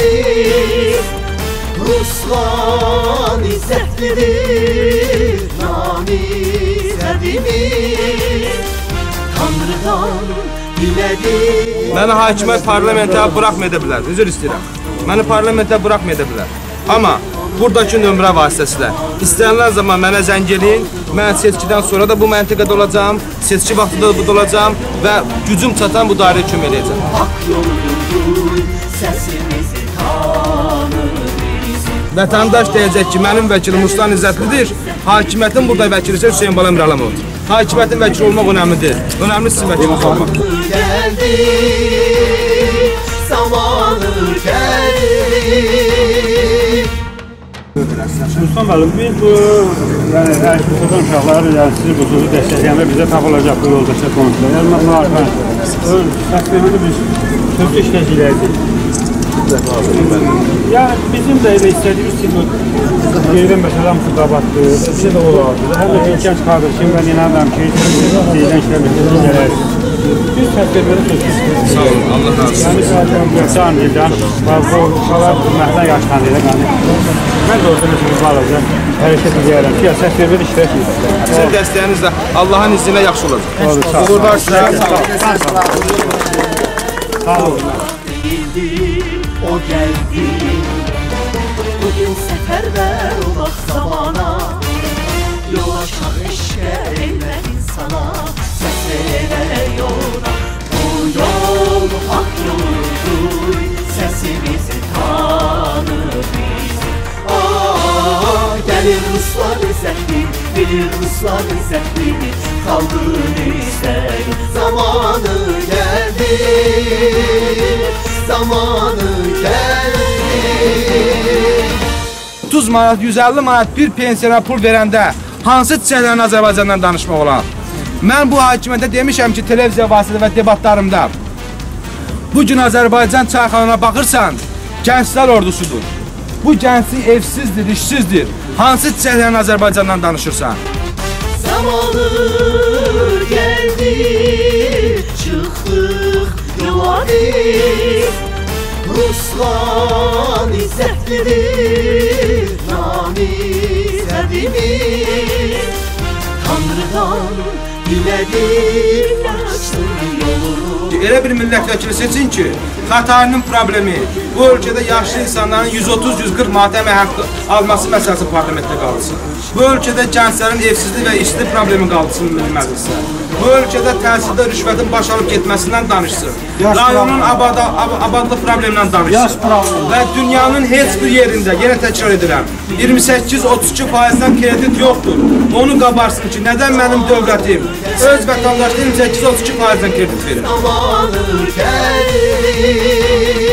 yuvadiz. Ruslan izzətlidir namizədimiz. Tanrıdan dilədir. Məni hakimiyyət parlamentə buraxmaya da bilər, üzr istəyirəm. Məni parlamentə buraxmaya da bilər. Amma buradakı nömrə vasitəsilə istənilən zaman mənə zəng eləyin. Mən seçkidən sonra da bu məntiqədə olacağım, seçki vaxtında da burada olacağım və gücüm çatan bu dairəyə kömək eləyəcəm. Haqq yolundur, səsimizi tanır bizim. Vətəndaş deyəcək ki, mənim vəkilim Ruslan İzzətlidir, hakimiyyətin burada vəkili isə Hüseyin Bala Əmrallamovdur. Hakimiyyətin vəkili olmaq önəmlidir, önəmli sizin vəkiliniz olmaq. Gəldi, zamanı gəldi. Ruslan müəllim, biz bu, yəni Erkəsədən uşaqları, yəni sizi bu sözü dəstəkləyəndə bizə tapılacaq bu yoldaşlar konusunda. Yəni, müharifən, səsləməni biz sözü işləyəcəyik. Yəni, bizim də elə istədiyimiz ki, qeyrin məsələm su qabatdır, bizə də olardır. Həm də gənc qardaşım, mən inanıram ki, deyilən işləməsində gələr. Biz səsləməni sözü. Sağ olun, Allah razı olsun. Yəni, can dildən, bu uşaqlar məhlə yaşlanır, mən də orada məsələn qalacaq, hərəkət edəyərəm ki, səs verməni işlək edir. Sizin dəstəyinizlə Allahın iznilə yaxşı olacaq. Uğurlar sizə. Sağ olun. O gəldi, bugün səfərlər olaq zamana. Yol aşaq eşqə elmə insana, səs verək yoluna. Bu yol haqq yolundur, səsimizi tanır bizim. Gəlir Ruslan İzzətli, bilir Ruslan İzzətli, xalqın istəyi. Zamanı gəldi, zamanı gəldi. 30 manat, 150 manat bir pensiyona pul verəndə hansı çiçəklərin Azərbaycandan danışmaq olar? Mən bu hakimiyyətə demişəm ki, televiziya vasitəsilə və debatlarımda bugün Azərbaycan çayxanana baxırsan, gənclər ordusudur. Bu gənclik evsizdir, işsizdir. Hansı çiçəklərin Azərbaycandan danışırsan? Zamanı gəldi, çıxdıq yola biz. Ruslan izzətlidir namizədimiz. Tanrıdan dilədir, açsın yolunu. Elə bir millət vəkili seçin ki, Xətainin problemi, bu ölkədə yaşlı insanların 130-140 manat əmək haqqı alması məsələsi parlamentdə qalsın. Bu ölkədə gənclərin evsizlik və işsizlik problemi qalsın məclisə. Bu ölkədə təhsildə rüşvətin baş alıb getməsindən danışsın. Rayonun abadlıq problemindən danışsın. Və dünyanın heç bir yerində, yenə təkrar edirəm, 28-32%-dən kredit yoxdur. Onu qabarsın ki, nədən mənim dövlətim öz vətəndaşına 28-32%-dən kredit verir? Zamanı gəldi.